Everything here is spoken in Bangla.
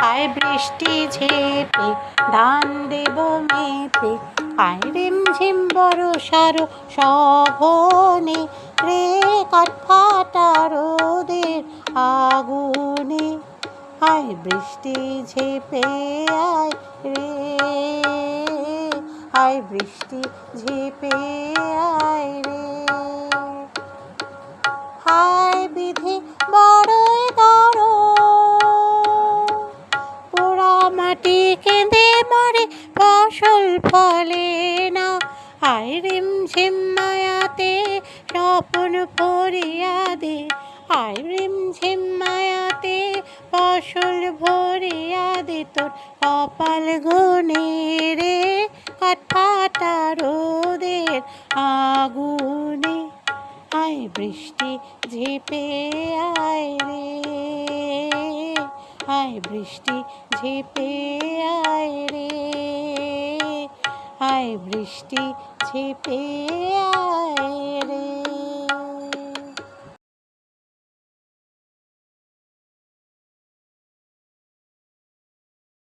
আয় বৃষ্টি ঝেপে ধান দেব মেপে, আয় রিমঝিম বর্ষার শোভনে রে কাঠফাটা রোদের আগুনে। আয় বৃষ্টি ঝেপে আয় রে, আয় বৃষ্টি ঝেপে আয় রে। হায় বিধি বড়ই দারুণ, পোড়া মাটি কেঁদে মরে ফসল ফলে না। আয় রিমঝিম মায়াতে স্বপ্ন ভরিয়া দে, আয় রিমঝিম মায়াতে ফসল ভরিয়া দে তোর কপাল গুনে রে কাঠফাটা রোদের আগুনে। আয় বৃষ্টি ঝেপে আয় রে, আয় বৃষ্টি ঝেপে আয় রে, আয় বৃষ্টি ঝেপে আয়।